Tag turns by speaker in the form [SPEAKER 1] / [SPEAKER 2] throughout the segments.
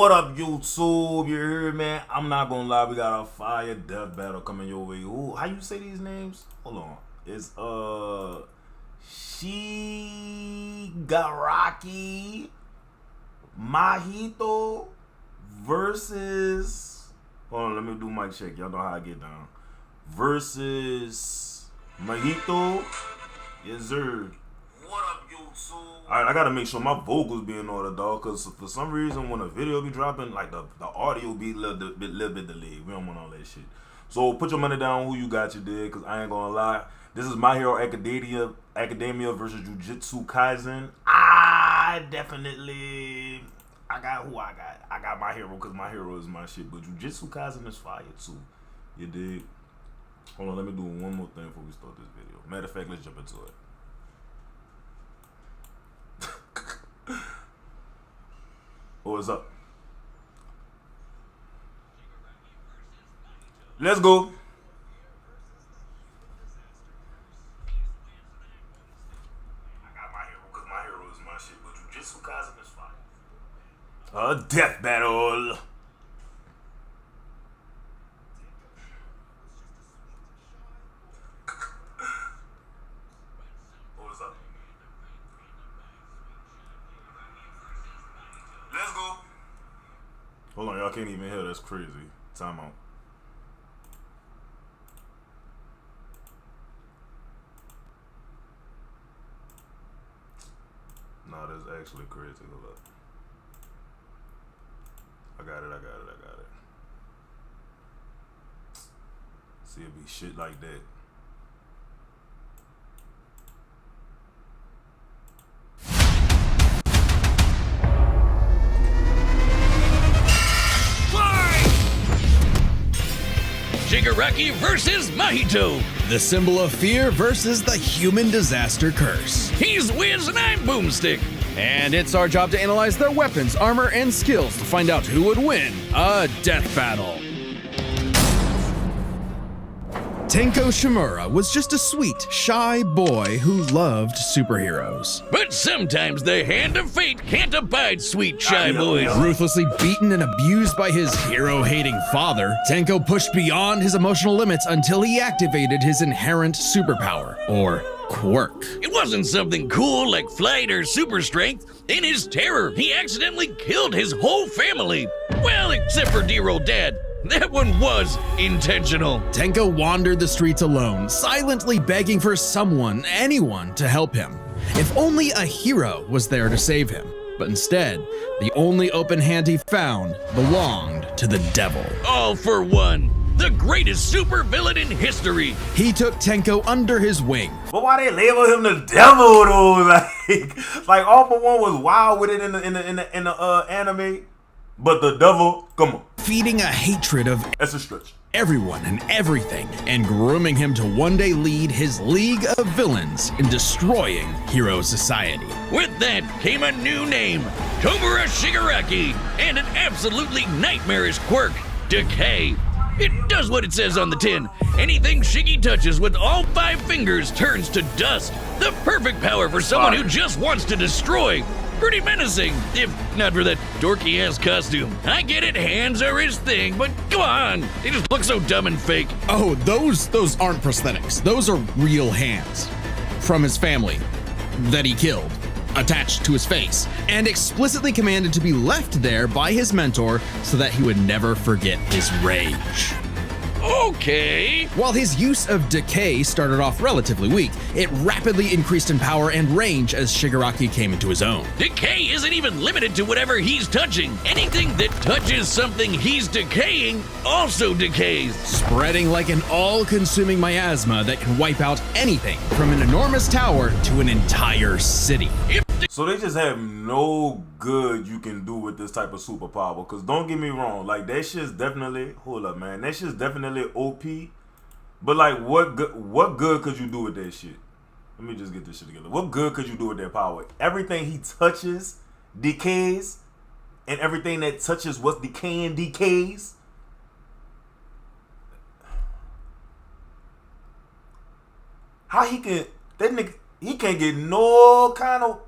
[SPEAKER 1] What up, YouTube? You heard, man? I'm not gonna lie, we got a fire death battle coming your way. Ooh, how you say these names? Hold on. It's Shigaraki, Mahito versus. Hold on, let me do my check. Y'all know how I get down. Versus Mahito. Yes, sir. What up, YouTube? Alright, I gotta make sure my vocals be in order, dog. Cause for some reason, when a video be dropping, like the audio be a little bit delayed. We don't want all that shit. So put your money down who you got you did, cause I ain't gonna lie. This is My Hero Academia versus Jujutsu Kaisen. I got who I got. I got My Hero because My Hero is my shit. But Jujutsu Kaisen is fire too. You dig? Hold on, let me do one more thing before we start this video. Matter of fact, let's jump into it. What's up? Let's go. I got My Hero because My Hero is my shit, but Jujutsu Kaisen is fire. A death battle. What's up? Let's go. Hold on, y'all can't even hear. That's crazy. Time out. Nah, that's actually crazy. Hold up. I got it. See, it be shit like that.
[SPEAKER 2] Shigaraki versus Mahito.
[SPEAKER 3] The symbol of fear versus the human disaster curse.
[SPEAKER 2] He's Wiz and I'm Boomstick.
[SPEAKER 3] And it's our job to analyze their weapons, armor, and skills to find out who would win a death battle. Tenko Shimura was just a sweet, shy boy who loved superheroes.
[SPEAKER 2] But sometimes the hand of fate can't abide sweet shy boys.
[SPEAKER 3] Ruthlessly beaten and abused by his hero-hating father, Tenko pushed beyond his emotional limits until he activated his inherent superpower, or quirk.
[SPEAKER 2] It wasn't something cool like flight or super strength. In his terror, he accidentally killed his whole family. Well, except for dear old dad. That one was intentional.
[SPEAKER 3] Tenko wandered the streets alone, silently begging for someone, anyone, to help him. If only a hero was there to save him. But instead, the only open hand he found belonged to the devil.
[SPEAKER 2] All for one. The greatest supervillain in history.
[SPEAKER 3] He took Tenko under his wing.
[SPEAKER 1] But why they label him the devil though? Like All For One was wild with it in the anime. But the devil, come on.
[SPEAKER 3] Feeding a hatred of
[SPEAKER 1] that's a stretch.
[SPEAKER 3] Everyone and everything, and grooming him to one day lead his league of villains in destroying hero society.
[SPEAKER 2] With that came a new name, Tomura Shigaraki, and an absolutely nightmarish quirk, Decay. It does what it says on the tin. Anything Shiggy touches with all 5 fingers turns to dust. The perfect power for someone who just wants to destroy. Pretty menacing, if not for that dorky-ass costume. I get it, hands are his thing, but come on, they just look so dumb and fake.
[SPEAKER 3] Oh, those aren't prosthetics. Those are real hands from his family that he killed, attached to his face, and explicitly commanded to be left there by his mentor so that he would never forget his rage.
[SPEAKER 2] Okay.
[SPEAKER 3] While his use of Decay started off relatively weak, it rapidly increased in power and range as Shigaraki came into his own.
[SPEAKER 2] Decay isn't even limited to whatever he's touching. Anything that touches something he's decaying also decays.
[SPEAKER 3] Spreading like an all-consuming miasma that can wipe out anything from an enormous tower to an entire city.
[SPEAKER 1] So they just have no good you can do with this type of superpower. Cause don't get me wrong, like that shit's definitely that shit's definitely OP. But like what good could you do with that shit? Let me just get this shit together. What good could you do with that power? Everything he touches decays, and everything that touches what's decaying decays. How he can that nigga he can't get no kind of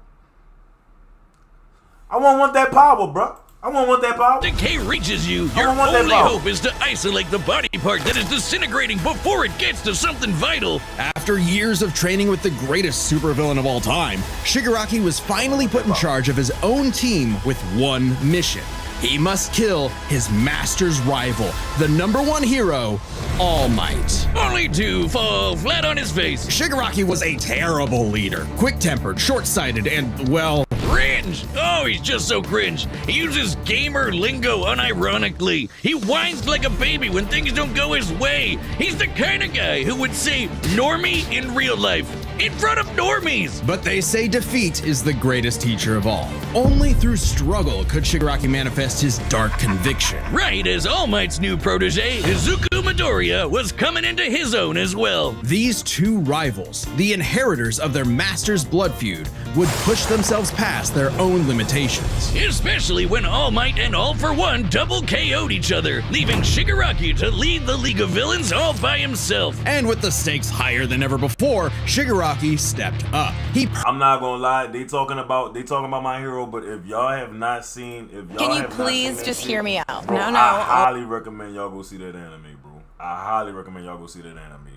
[SPEAKER 1] I won't want that power, bro. I won't want that power.
[SPEAKER 2] Decay reaches you,
[SPEAKER 1] I
[SPEAKER 2] your
[SPEAKER 1] don't want that
[SPEAKER 2] only
[SPEAKER 1] power.
[SPEAKER 2] hope is to isolate the body part that is disintegrating before it gets to something vital.
[SPEAKER 3] After years of training with the greatest supervillain of all time, Shigaraki was finally put in charge of his own team with one mission. He must kill his master's rival, the #1 hero, All Might.
[SPEAKER 2] Only to fall flat on his face.
[SPEAKER 3] Shigaraki was a terrible leader, quick-tempered, short-sighted, and, well,
[SPEAKER 2] Cringe! Oh, he's just so cringe. He uses gamer lingo unironically. He whines like a baby when things don't go his way. He's the kind of guy who would say normie in real life, in front of normies.
[SPEAKER 3] but they say defeat is the greatest teacher of all. Only through struggle could Shigaraki manifest his dark conviction.
[SPEAKER 2] Right as All Might's new protege, Izuku Midoriya, was coming into his own as well.
[SPEAKER 3] These two rivals, the inheritors of their master's blood feud, would push themselves past their own limitations.
[SPEAKER 2] Especially when All Might and All For One double KO'd each other, leaving Shigaraki to lead the League of Villains all by himself.
[SPEAKER 3] And with the stakes higher than ever before, Shigaraki stepped up. He
[SPEAKER 1] I'm not gonna lie, they talking about my hero, but if y'all have not seen,
[SPEAKER 4] Can you please just hear me out?
[SPEAKER 1] Bro,
[SPEAKER 4] No.
[SPEAKER 1] I highly recommend y'all go see that anime, bro. I highly recommend y'all go see that anime.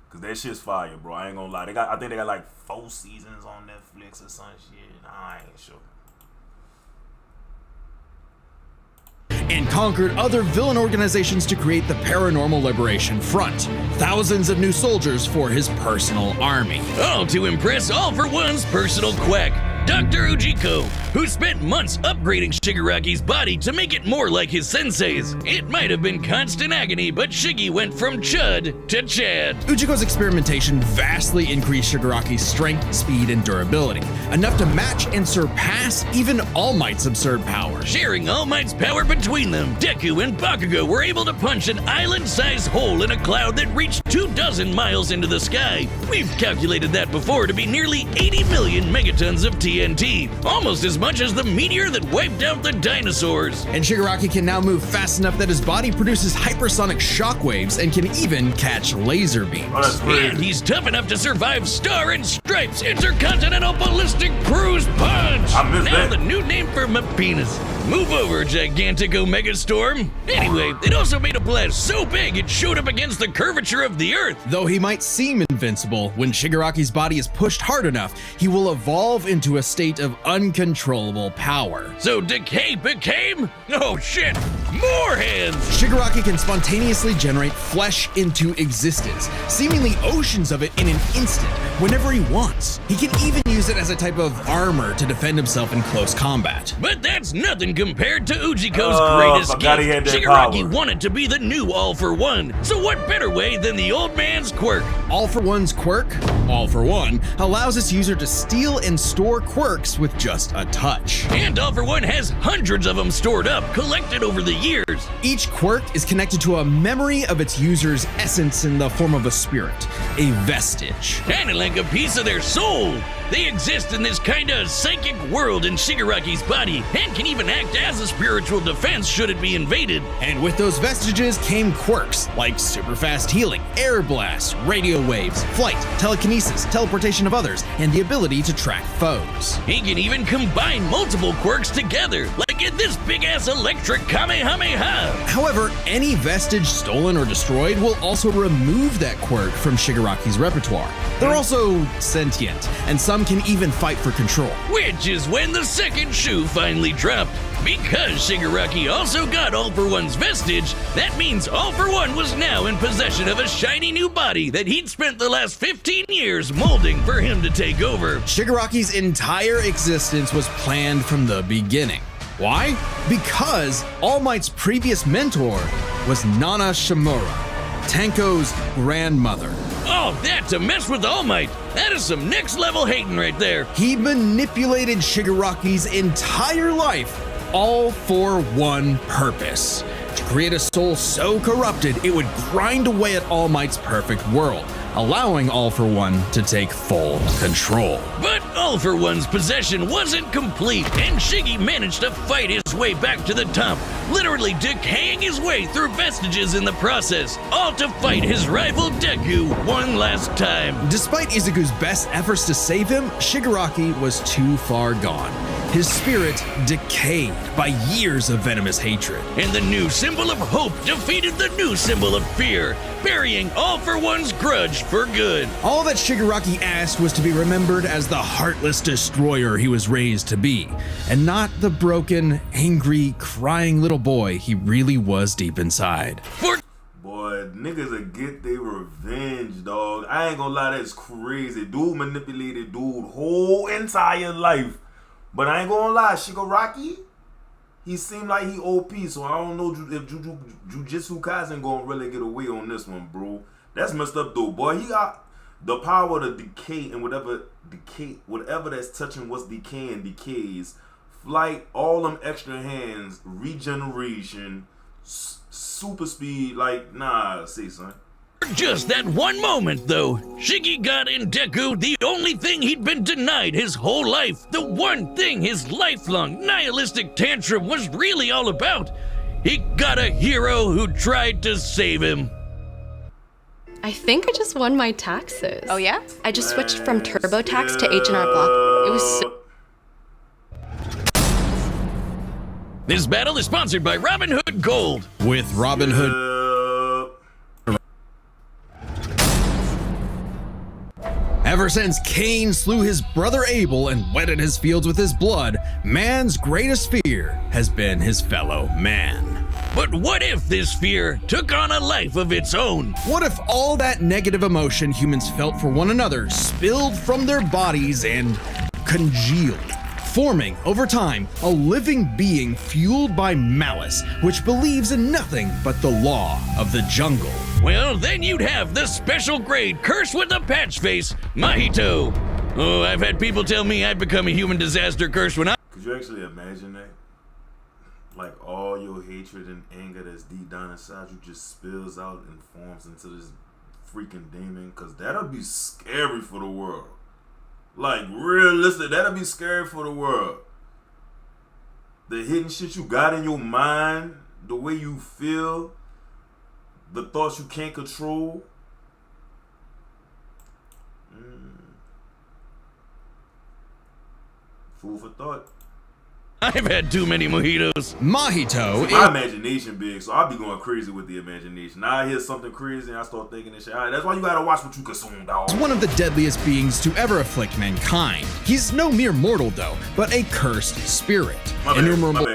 [SPEAKER 1] Cause that shit's fire, bro. I ain't gonna lie. I think they got like 4 seasons on Netflix or some shit. I ain't sure.
[SPEAKER 3] and conquered other villain organizations to create the Paranormal Liberation Front. Thousands of new soldiers for his personal army.
[SPEAKER 2] All to impress All For One's personal quack, Dr. Ujiko, who spent months upgrading Shigaraki's body to make it more like his sensei's. It might have been constant agony, but Shiggy went from Chud to Chad.
[SPEAKER 3] Ujiko's experimentation vastly increased Shigaraki's strength, speed, and durability, enough to match and surpass even All Might's absurd power.
[SPEAKER 2] Sharing All Might's power between them, Deku and Bakugo were able to punch an island-sized hole in a cloud that reached 24 miles into the sky. We've calculated that before to be nearly 80 million megatons of TNT, almost as much as the meteor that wiped out the dinosaurs.
[SPEAKER 3] And Shigaraki can now move fast enough that his body produces hypersonic shockwaves and can even catch laser beams.
[SPEAKER 1] Oh, that's crazy.
[SPEAKER 2] And he's tough enough to survive Star and Stripes Intercontinental Ballistic Cruise Punch!
[SPEAKER 1] I missed
[SPEAKER 2] Now
[SPEAKER 1] that.
[SPEAKER 2] the new name for my penis. Move over, gigantic Omega Storm. Anyway, it also made a blast so big it showed up against the curvature of the Earth.
[SPEAKER 3] Though he might seem invincible, when Shigaraki's body is pushed hard enough, he will evolve into a state of uncontrollable power.
[SPEAKER 2] So Decay became, oh shit, more hands!
[SPEAKER 3] Shigaraki can spontaneously generate flesh into existence, seemingly oceans of it in an instant, whenever he wants. He can even use it as a type of armor to defend himself in close combat.
[SPEAKER 2] But that's nothing compared to Ujiko's
[SPEAKER 1] Oh,
[SPEAKER 2] greatest
[SPEAKER 1] forgot he had
[SPEAKER 2] gift.
[SPEAKER 1] that
[SPEAKER 2] Shigaraki
[SPEAKER 1] power.
[SPEAKER 2] wanted to be the new All For One, so what better way than the old man's quirk?
[SPEAKER 3] All For One's quirk, All For One, allows its user to steal and store quirks with just a touch.
[SPEAKER 2] And All For One has hundreds of them stored up, collected over the years.
[SPEAKER 3] Each quirk is connected to a memory of its user's essence in the form of a spirit, a vestige.
[SPEAKER 2] Kinda like a piece of their soul. They exist in this kinda psychic world in Shigaraki's body, and can even act as a spiritual defense should it be invaded.
[SPEAKER 3] And with those vestiges came quirks like super fast healing, air blasts, radio waves, flight, telekinesis, teleportation of others, and the ability to track foes.
[SPEAKER 2] He can even combine multiple quirks together, like in this big-ass electric Kamehameha.
[SPEAKER 3] However, any vestige stolen or destroyed will also remove that quirk from Shigaraki's repertoire. They're also sentient, and some can even fight for control.
[SPEAKER 2] Which is when the second shoe finally dropped. Because Shigaraki also got All For One's vestige, that means All For One was now in possession of a shiny new body that he'd spent the last 15 years molding for him to take over.
[SPEAKER 3] Shigaraki's entire existence was planned from the beginning. Why? Because All Might's previous mentor was Nana Shimura, Tenko's grandmother.
[SPEAKER 2] Oh, that to mess with All Might. That is some next level hating right there.
[SPEAKER 3] He manipulated Shigaraki's entire life, all for one purpose: to create a soul so corrupted it would grind away at All Might's perfect world, allowing All For One to take full control.
[SPEAKER 2] But All For One's possession wasn't complete, and Shiggy managed to fight his way back to the top, literally decaying his way through vestiges in the process, all to fight his rival Deku one last time.
[SPEAKER 3] Despite Izuku's best efforts to save him, Shigaraki was too far gone. his spirit decayed by years of venomous hatred.
[SPEAKER 2] And the new symbol of hope defeated the new symbol of fear, burying All for One's grudge for good.
[SPEAKER 3] All that Shigaraki asked was to be remembered as the heartless destroyer he was raised to be, and not the broken, angry, crying little boy he really was deep inside.
[SPEAKER 1] Boy, niggas will get their revenge, dog. I ain't gonna lie, that's crazy. Dude manipulated dude whole entire life. But I ain't gonna lie, Shigaraki, he seemed like he OP, so I don't know if Jujutsu Kaisen gonna really get away on this one, bro. That's messed up, though. Boy, he got the power to decay, and whatever that's touching what's decaying decays. Flight, all them extra hands, regeneration, super speed, like, nah, say son.
[SPEAKER 2] Just that one moment, though, Shiggy got in Deku the only thing he'd been denied his whole life, the one thing his lifelong nihilistic tantrum was really all about. He got a hero who tried to save him.
[SPEAKER 5] I think I just won my taxes.
[SPEAKER 4] Oh yeah?
[SPEAKER 5] I just switched from TurboTax to H&R Block. It was so...
[SPEAKER 2] This battle is sponsored by Robin Hood Gold.
[SPEAKER 3] With Robin Hood... Ever since Cain slew his brother Abel and wetted his fields with his blood, man's greatest fear has been his fellow man.
[SPEAKER 2] But what if this fear took on a life of its own?
[SPEAKER 3] What if all that negative emotion humans felt for one another spilled from their bodies and congealed, forming, over time, a living being fueled by malice, which believes in nothing but the law of the jungle?
[SPEAKER 2] Well, then you'd have the special grade curse with the patch face, Mahito. Oh, I've had people tell me I'd become a human disaster curse when I...
[SPEAKER 1] Could you actually imagine that? Like, all your hatred and anger that's deep down inside you just spills out and forms into this freaking demon? Because that'll be scary for the world. Like, realistic, that'll be scary for the world. The hidden shit you got in your mind, the way you feel, the thoughts you can't control. Food for thought.
[SPEAKER 2] I've had too many mojitos.
[SPEAKER 3] Mahito is...
[SPEAKER 1] My imagination big, so I'll be going crazy with the imagination. Now I hear something crazy and I start thinking this shit. All right, that's why you gotta watch what you consume, dog.
[SPEAKER 3] one of the deadliest beings to ever afflict mankind. He's no mere mortal, though, but a cursed spirit. Innumerable...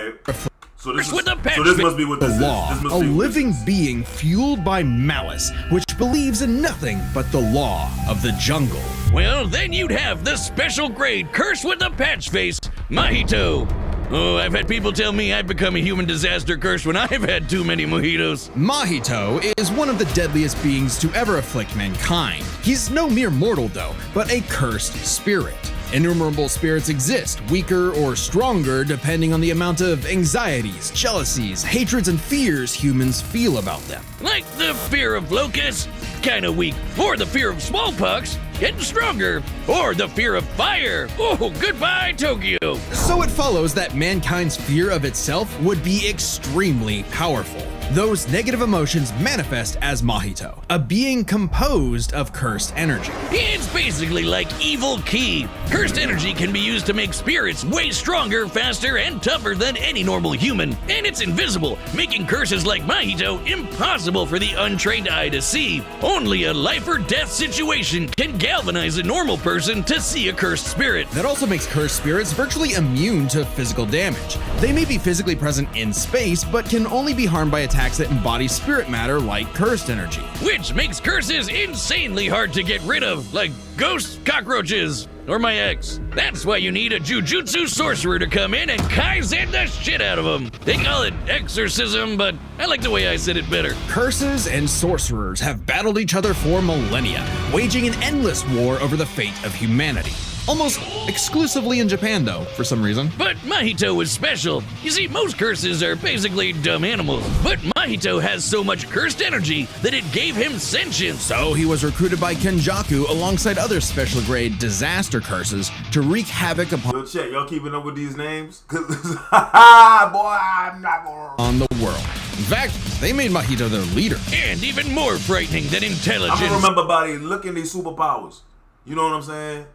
[SPEAKER 1] So this
[SPEAKER 2] With the patch
[SPEAKER 1] must be what
[SPEAKER 3] The
[SPEAKER 1] this
[SPEAKER 3] law,
[SPEAKER 1] is. This
[SPEAKER 3] a
[SPEAKER 1] must be what
[SPEAKER 3] living
[SPEAKER 1] this is.
[SPEAKER 3] being fueled by malice, which believes in nothing but the law of the jungle.
[SPEAKER 2] Well, then you'd have the special grade curse with the patch face, Mahito. Oh, I've had people tell me I'd become a human disaster curse when I've had too many mojitos.
[SPEAKER 3] Mahito is one of the deadliest beings to ever afflict mankind. He's no mere mortal, though, but a cursed spirit. Innumerable spirits exist, weaker or stronger depending on the amount of anxieties, jealousies, hatreds, and fears humans feel about them.
[SPEAKER 2] Like the fear of locusts, kinda weak. Or the fear of smallpox, getting stronger. Or the fear of fire. Oh, goodbye, Tokyo.
[SPEAKER 3] So it follows that mankind's fear of itself would be extremely powerful. Those negative emotions manifest as Mahito, a being composed of cursed energy.
[SPEAKER 2] It's basically like evil ki. Cursed energy can be used to make spirits way stronger, faster, and tougher than any normal human. And it's invisible, making curses like Mahito impossible for the untrained eye to see. Only a life or death situation can galvanize a normal person to see a cursed spirit.
[SPEAKER 3] That also makes cursed spirits virtually immune to physical damage. They may be physically present in space, but can only be harmed by attacks that embody spirit matter like cursed energy.
[SPEAKER 2] Which makes curses insanely hard to get rid of, like ghosts, cockroaches, or my ex. That's why you need a jujutsu sorcerer to come in and kaizen the shit out of them. They call it exorcism, but I like the way I said it better.
[SPEAKER 3] Curses and sorcerers have battled each other for millennia, waging an endless war over the fate of humanity. Almost exclusively in Japan, though, for some reason.
[SPEAKER 2] But Mahito was special. You see, most curses are basically dumb animals. But Mahito has so much cursed energy that it gave him sentience.
[SPEAKER 3] So he was recruited by Kenjaku alongside other special grade disaster curses to wreak havoc upon
[SPEAKER 1] Yo, chat, y'all keeping up with these names? Cause, boy, I'm not gonna...
[SPEAKER 3] on the world. In fact, they made Mahito their leader.
[SPEAKER 2] And even more frightening than intelligence.
[SPEAKER 1] I'm gonna remember by look at these superpowers. You know what I'm saying?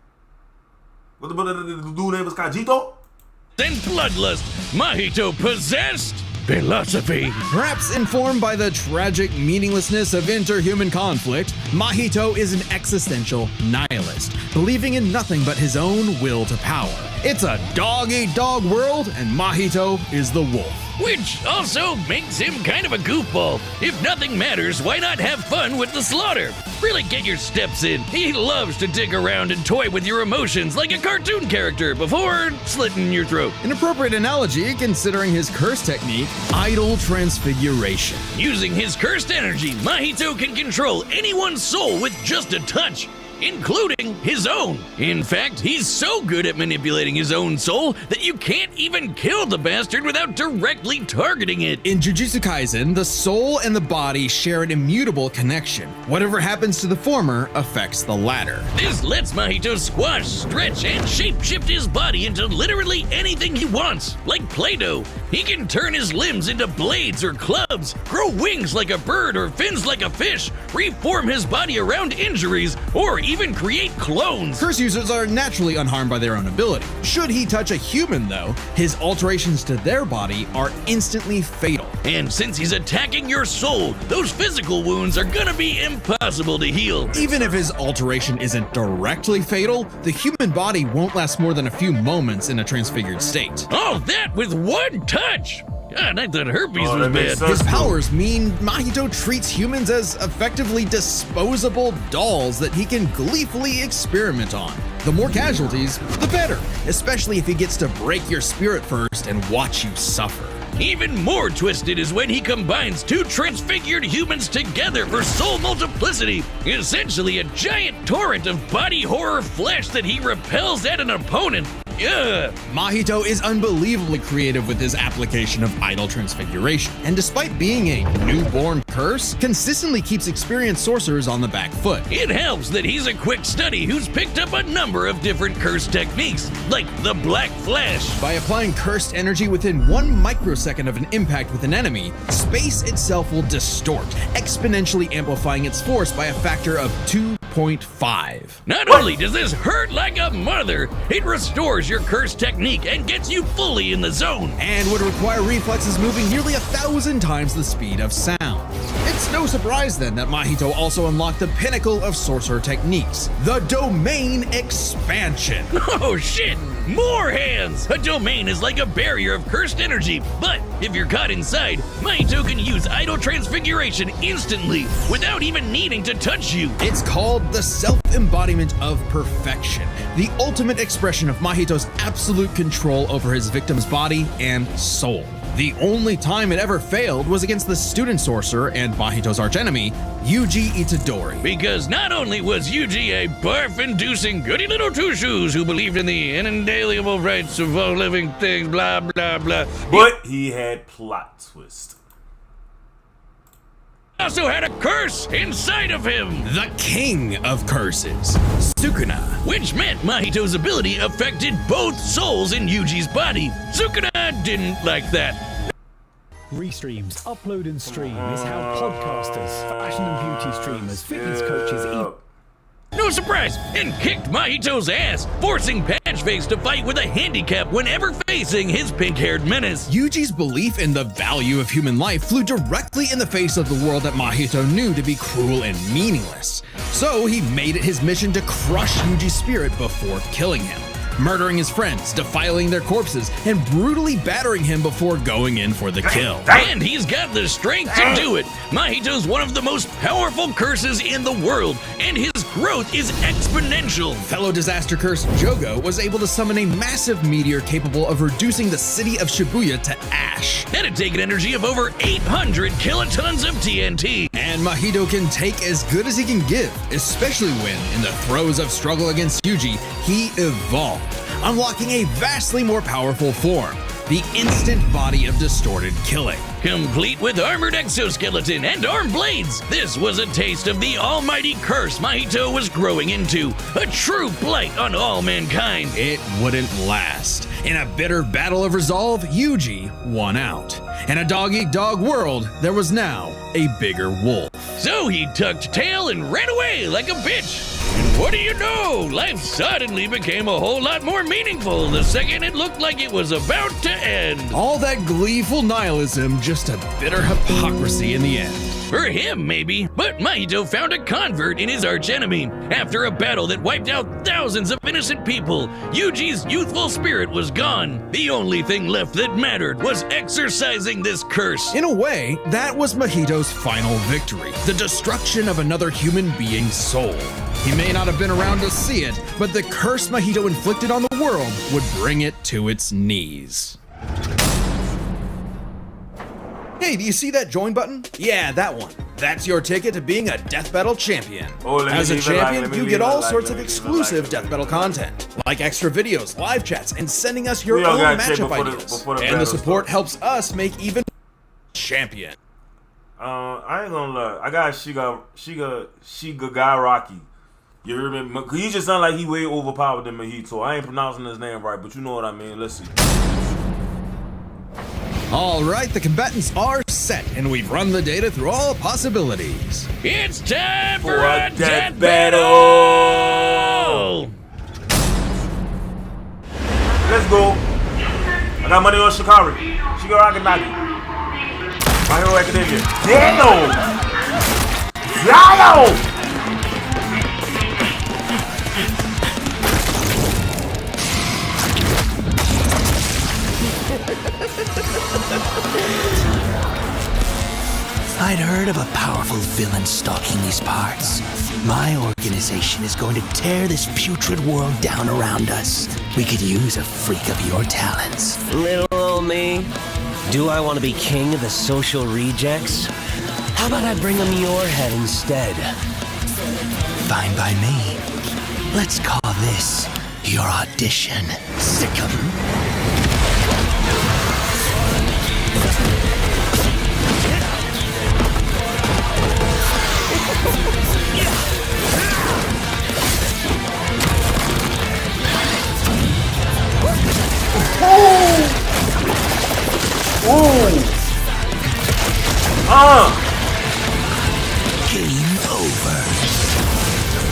[SPEAKER 1] What the dude name was Kajito?
[SPEAKER 2] and bloodlust, Mahito possessed philosophy.
[SPEAKER 3] Perhaps informed by the tragic meaninglessness of interhuman conflict, Mahito is an existential nihilist, believing in nothing but his own will to power. It's a dog-eat-dog world, and Mahito is the wolf.
[SPEAKER 2] Which also makes him kind of a goofball. If nothing matters, why not have fun with the slaughter? Really get your steps in. He loves to dig around and toy with your emotions like a cartoon character before slitting your throat.
[SPEAKER 3] An appropriate analogy considering his curse technique, idol transfiguration.
[SPEAKER 2] Using his cursed energy, Mahito can control anyone's soul with just a touch, including his own. In fact, he's so good at manipulating his own soul that you can't even kill the bastard without directly targeting it.
[SPEAKER 3] In Jujutsu Kaisen, the soul and the body share an immutable connection. Whatever happens to the former affects the latter.
[SPEAKER 2] This lets Mahito squash, stretch, and shapeshift his body into literally anything he wants, like Play-Doh. He can turn his limbs into blades or clubs, grow wings like a bird or fins like a fish, reform his body around injuries, or even create clones.
[SPEAKER 3] Curse users are naturally unharmed by their own ability. Should he touch a human, though, his alterations to their body are instantly fatal.
[SPEAKER 2] And since he's attacking your soul, those physical wounds are gonna be impossible to heal.
[SPEAKER 3] Even if his alteration isn't directly fatal, the human body won't last more than a few moments in a transfigured state.
[SPEAKER 2] All that with one touch! God, I thought herpes was
[SPEAKER 1] that makes
[SPEAKER 2] bad.
[SPEAKER 1] sense.
[SPEAKER 3] His powers mean Mahito treats humans as effectively disposable dolls that he can gleefully experiment on. The more casualties, the better, especially if he gets to break your spirit first and watch you suffer.
[SPEAKER 2] Even more twisted is when he combines two transfigured humans together for soul multiplicity, essentially a giant torrent of body horror flesh that he repels at an opponent. Ugh.
[SPEAKER 3] Mahito is unbelievably creative with his application of idol transfiguration, and despite being a newborn curse, consistently keeps experienced sorcerers on the back foot.
[SPEAKER 2] It helps that he's a quick study who's picked up a number of different curse techniques, like the Black Flash.
[SPEAKER 3] By applying cursed energy within 1 microsecond of an impact with an enemy, space itself will distort, exponentially amplifying its force by a factor of 2.5.
[SPEAKER 2] Not only does this hurt like a mother, it restores your curse technique and gets you fully in the zone.
[SPEAKER 3] And would require reflexes moving nearly 1,000 times the speed of sound. It's no surprise then that Mahito also unlocked the pinnacle of sorcerer techniques, the Domain Expansion.
[SPEAKER 2] Oh shit! More hands! A domain is like a barrier of cursed energy, but if you're caught inside, Mahito can use idol transfiguration instantly without even needing to touch you.
[SPEAKER 3] It's called the self-embodiment of perfection, the ultimate expression of Mahito's absolute control over his victim's body and soul. The only time it ever failed was against the student sorcerer and Mahito's archenemy, Yuji Itadori.
[SPEAKER 2] Because not only was Yuji a barf-inducing goody little two-shoes who believed in the inalienable rights of all living things, blah, blah, blah.
[SPEAKER 1] But he had plot twist.
[SPEAKER 2] He also had a curse inside of him,
[SPEAKER 3] The king of curses, Sukuna.
[SPEAKER 2] which meant Mahito's ability affected both souls in Yuji's body. Sukuna didn't like that.
[SPEAKER 6] Restreams, upload and stream is how podcasters, fashion and beauty streamers, fitness coaches,
[SPEAKER 2] No surprise, and kicked Mahito's ass, forcing Patchface to fight with a handicap whenever facing his pink-haired menace.
[SPEAKER 3] Yuji's belief in the value of human life flew directly in the face of the world that Mahito knew to be cruel and meaningless. So he made it his mission to crush Yuji's spirit before killing him, murdering his friends, defiling their corpses, and brutally battering him before going in for the kill.
[SPEAKER 2] And he's got the strength to do it. Mahito's one of the most powerful curses in the world, and his growth is exponential.
[SPEAKER 3] Fellow disaster curse Jogo was able to summon a massive meteor capable of reducing the city of Shibuya to ash.
[SPEAKER 2] That'd take an energy of over 800 kilotons of TNT.
[SPEAKER 3] And Mahito can take as good as he can give, especially when, in the throes of struggle against Yuji, he evolved, unlocking a vastly more powerful form, the instant body of distorted killing.
[SPEAKER 2] Complete with armored exoskeleton and arm blades, this was a taste of the almighty curse Mahito was growing into, a true blight on all mankind.
[SPEAKER 3] It wouldn't last. In a bitter battle of resolve, Yuji won out. In a dog-eat-dog world, there was now a bigger wolf.
[SPEAKER 2] So he tucked tail and ran away like a bitch. And What do you know? Life suddenly became a whole lot more meaningful the second it looked like it was about to end.
[SPEAKER 3] All that gleeful nihilism, just a bitter hypocrisy in the end.
[SPEAKER 2] For him, maybe, but Mahito found a convert in his archenemy. After a battle that wiped out thousands of innocent people, Yuji's youthful spirit was gone. The only thing left that mattered was exorcising this curse.
[SPEAKER 3] In a way, that was Mahito's final victory, the destruction of another human being's soul. He may not have been around to see it, but the curse Mahito inflicted on the world would bring it to its knees. Hey, do you see that join button? Yeah, that one. That's your ticket to being a Death Battle champion. As a champion, you get all sorts of exclusive Death Battle content, like extra videos, live chats, and sending us your own matchup ideas. And the support helps us make even champion.
[SPEAKER 1] I ain't gonna lie. I got Shigaraki. You remember? Cause he just sound like he way overpowered than Mahito. I ain't pronouncing his name right, but you know what I mean. Let's see.
[SPEAKER 3] All right, the combatants are set, and we've run the data through all possibilities.
[SPEAKER 2] It's time for
[SPEAKER 1] a
[SPEAKER 2] a
[SPEAKER 1] death
[SPEAKER 2] death
[SPEAKER 1] battle! Let's go. I got money on Shigaraki Nagi. My Hero Academia. Damn! Yayo!
[SPEAKER 7] I'd heard of a powerful villain stalking these parts. My organization is going to tear this putrid world down around us. We could use a freak of your talents.
[SPEAKER 8] Little old me. Do I want to be king of the social rejects? How about I bring them your head instead?
[SPEAKER 7] Fine by me. Let's call this your audition. Sick 'em. Game over.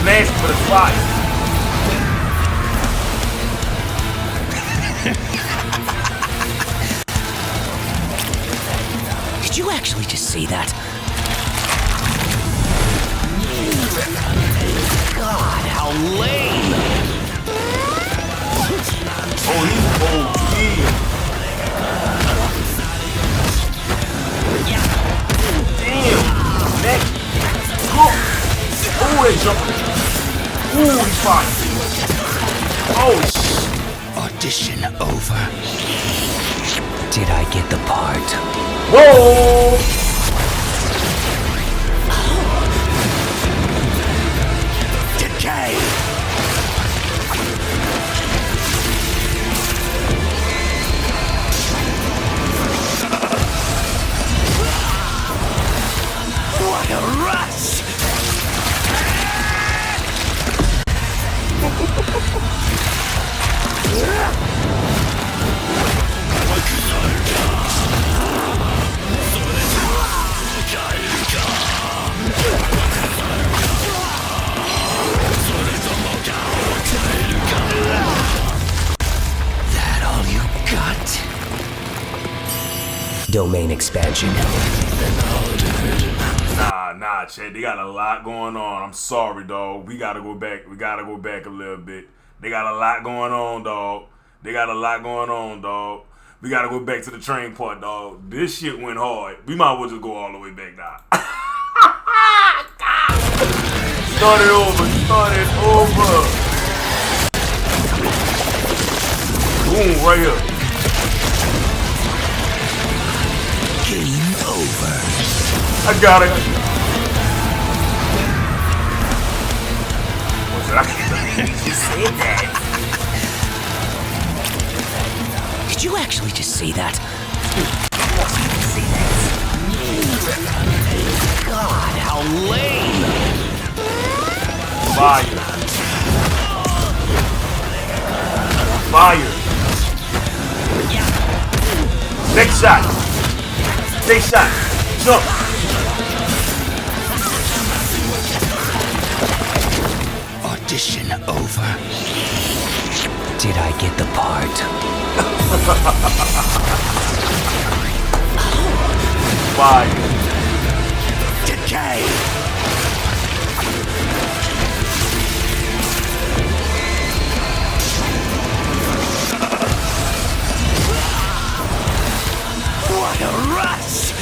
[SPEAKER 1] Nasty for the spot.
[SPEAKER 7] Did you actually just see that? God, how lame!
[SPEAKER 1] Oh, he's OP. Damn. Next. Oh, they jumping. Ooh, he's fine. Oh, shit.
[SPEAKER 7] Audition over. Did I get the part?
[SPEAKER 1] Whoa.
[SPEAKER 7] Decay! What a rush! That all you got?
[SPEAKER 8] Domain expansion.
[SPEAKER 1] Nah, Chad. They got a lot going on. I'm sorry, dog. We gotta go back. We gotta go back a little bit. They got a lot going on, dog. They got a lot going on, dog. We gotta go back to the train part, dog. This shit went hard. We might as well just go all the way back now. Start it over. Boom, right here.
[SPEAKER 7] Game over.
[SPEAKER 1] I got it. What's that? You said that.
[SPEAKER 7] Did you actually just see that? God, how lame!
[SPEAKER 1] Fire. Next shot. Jump.
[SPEAKER 7] audition over.
[SPEAKER 8] Did I get the part?
[SPEAKER 1] Fire.
[SPEAKER 7] Decay! What a rush!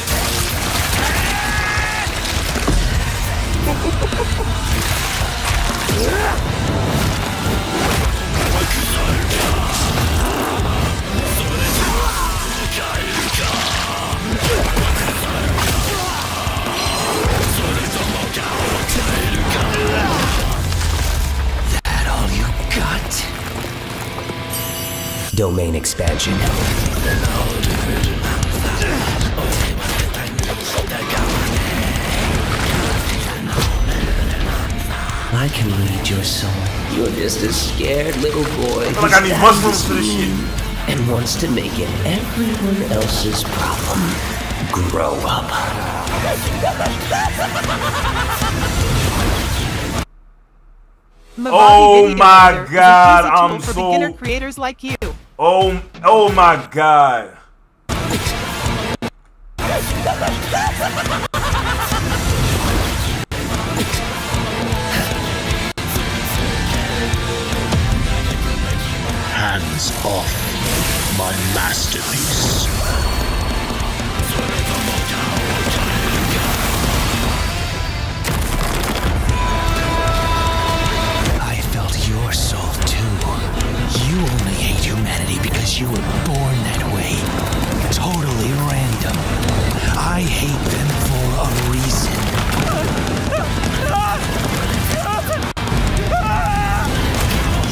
[SPEAKER 7] That all you got?
[SPEAKER 8] Domain expansion. I can read your soul. You're just a scared little boy
[SPEAKER 1] I feel like I need mushrooms for this shit.
[SPEAKER 8] and wants to make it everyone else's problem. Grow up.
[SPEAKER 1] Oh my God, I'm
[SPEAKER 9] for
[SPEAKER 1] so.
[SPEAKER 9] beginner creators like you.
[SPEAKER 1] Oh my God.
[SPEAKER 7] Hands off my masterpiece. I felt your soul too. You only hate humanity because you were born that way. Totally random. I hate them for a reason.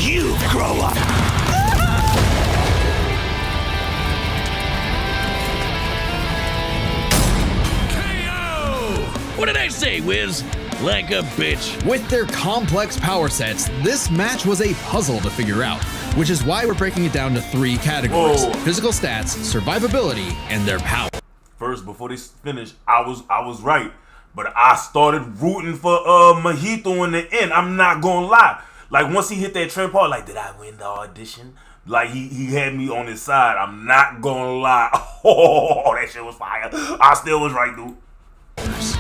[SPEAKER 7] You grow up.
[SPEAKER 2] What did I say, Wiz? Like a bitch.
[SPEAKER 3] With their complex power sets, this match was a puzzle to figure out, which is why we're breaking it down to 3 categories:
[SPEAKER 1] Whoa.
[SPEAKER 3] physical stats, survivability, and their power.
[SPEAKER 1] First, before they finish, I was right, but I started rooting for Mahito in the end. I'm not gonna lie. Like once he hit that trip part, like did I win the audition? Like he had me on his side. I'm not gonna lie. Oh, that shit was fire. I still was right, dude.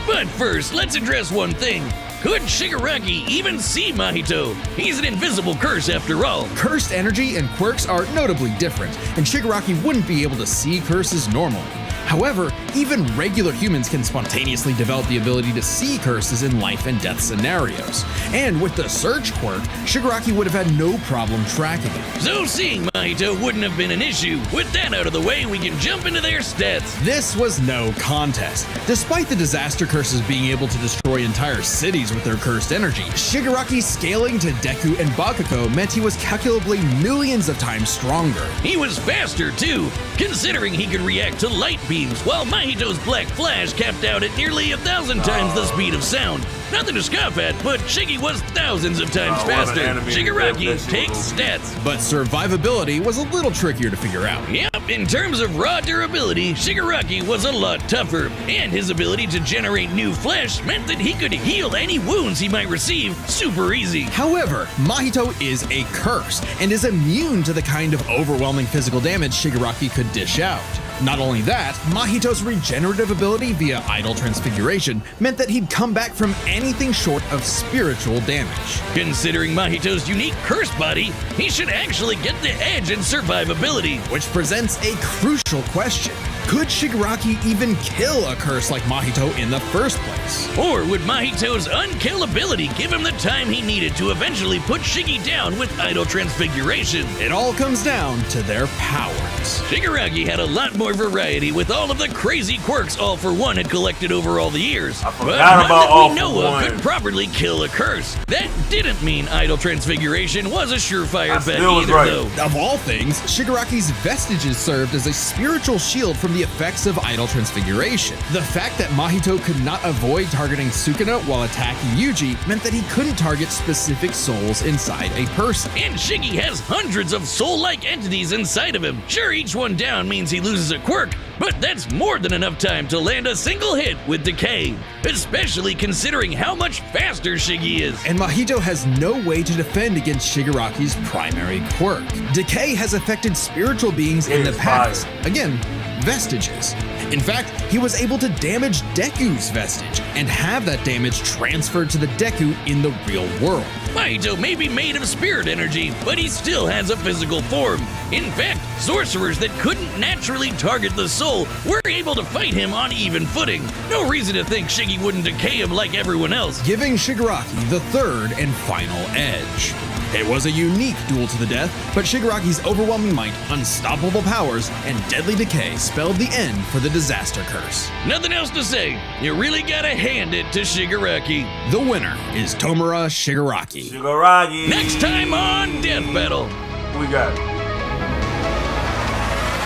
[SPEAKER 2] But first, let's address one thing. Could Shigaraki even see Mahito? He's an invisible curse after all.
[SPEAKER 3] Cursed energy and quirks are notably different, and Shigaraki wouldn't be able to see curses normally. However, even regular humans can spontaneously develop the ability to see curses in life and death scenarios. And with the Search quirk, Shigaraki would have had no problem tracking it.
[SPEAKER 2] So seeing Mahito wouldn't have been an issue. With that out of the way, we can jump into their stats.
[SPEAKER 3] This was no contest. Despite the disaster curses being able to destroy entire cities with their cursed energy, Shigaraki scaling to Deku and Bakugo meant he was calculably millions of times stronger.
[SPEAKER 2] He was faster too, considering he could react to light beams, while Mahito's Black Flash capped out at nearly 1,000 times the speed of sound. Nothing to scoff at, but Shiggy was thousands of times faster. Shigaraki takes stats.
[SPEAKER 3] But survivability was a little trickier to figure out.
[SPEAKER 2] Yep, in terms of raw durability, Shigaraki was a lot tougher, and his ability to generate new flesh meant that he could heal any wounds he might receive super easy.
[SPEAKER 3] However, Mahito is a curse and is immune to the kind of overwhelming physical damage Shigaraki could dish out. Not only that, Mahito's regenerative ability via idle transfiguration meant that he'd come back from anything short of spiritual damage.
[SPEAKER 2] Considering Mahito's unique curse body, he should actually get the edge in survivability.
[SPEAKER 3] Which presents a crucial question. Could Shigaraki even kill a curse like Mahito in the first place?
[SPEAKER 2] Or would Mahito's unkillability give him the time he needed to eventually put Shiggy down with idle transfiguration?
[SPEAKER 3] It all comes down to their powers.
[SPEAKER 2] Shigaraki had a lot more variety with all of the crazy quirks All For One had collected over all the years.
[SPEAKER 1] I forgot
[SPEAKER 2] But none
[SPEAKER 1] about
[SPEAKER 2] that
[SPEAKER 1] All
[SPEAKER 2] we
[SPEAKER 1] For
[SPEAKER 2] know of
[SPEAKER 1] One.
[SPEAKER 2] could properly kill a curse. That didn't mean idle transfiguration was a surefire bet
[SPEAKER 1] still was
[SPEAKER 2] either,
[SPEAKER 1] right.
[SPEAKER 2] though.
[SPEAKER 3] Of all things, Shigaraki's vestiges served as a spiritual shield from the effects of idle transfiguration. The fact that Mahito could not avoid targeting Sukuna while attacking Yuji meant that he couldn't target specific souls inside a person.
[SPEAKER 2] And Shiggy has hundreds of soul-like entities inside of him. Sure, each one down means he loses a quirk, But that's more than enough time to land a single hit with Decay, especially considering how much faster Shiggy is.
[SPEAKER 3] And Mahito has no way to defend against Shigaraki's primary quirk. Decay has affected spiritual beings in the past. Again, vestiges. In fact, he was able to damage Deku's vestige and have that damage transferred to the Deku in the real world.
[SPEAKER 2] Mahito may be made of spirit energy, but he still has a physical form. In fact, sorcerers that couldn't naturally target the soul were able to fight him on even footing. No reason to think Shiggy wouldn't decay him like everyone else.
[SPEAKER 3] Giving Shigaraki the third and final edge. It was a unique duel to the death, but Shigaraki's overwhelming might, unstoppable powers, and deadly decay spelled the end for the disaster curse.
[SPEAKER 2] Nothing else to say. You really gotta hand it to Shigaraki.
[SPEAKER 3] The winner is Tomura Shigaraki.
[SPEAKER 1] Shigaraki.
[SPEAKER 2] Next time on Death Battle.
[SPEAKER 1] Who we got?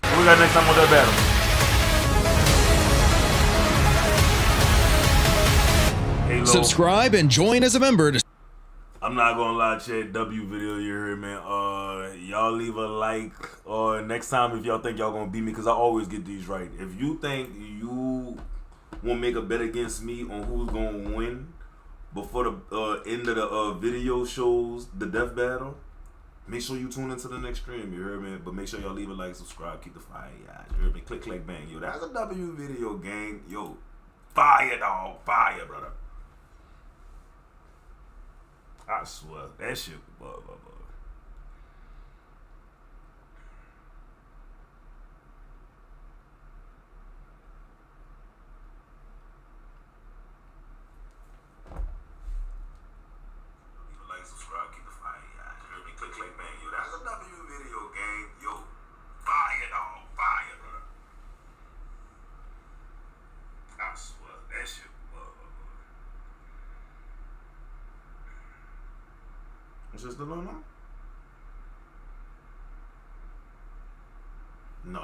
[SPEAKER 1] Who we got next time on Death Battle? Halo.
[SPEAKER 3] Subscribe and join as a member to
[SPEAKER 1] I'm not gonna lie, chat. W video, you heard me. Y'all leave a like. Next time if y'all think y'all gonna beat me, cause I always get these right. If you think you wanna make a bet against me on who's gonna win before the end of the video shows the death battle, make sure you tune into the next stream. You heard me. But make sure y'all leave a like, subscribe, keep the fire. You heard me. Click, click, bang. Yo, that's a W video, gang. Yo, fire, dog, fire, brother. I swear, that shit, like, subscribe, keep the fire. You heard me? Click, click, bang. Yo, that's a W video, gang. Yo, fire, dog, fire, brother. I swear, that shit, Is this still on now?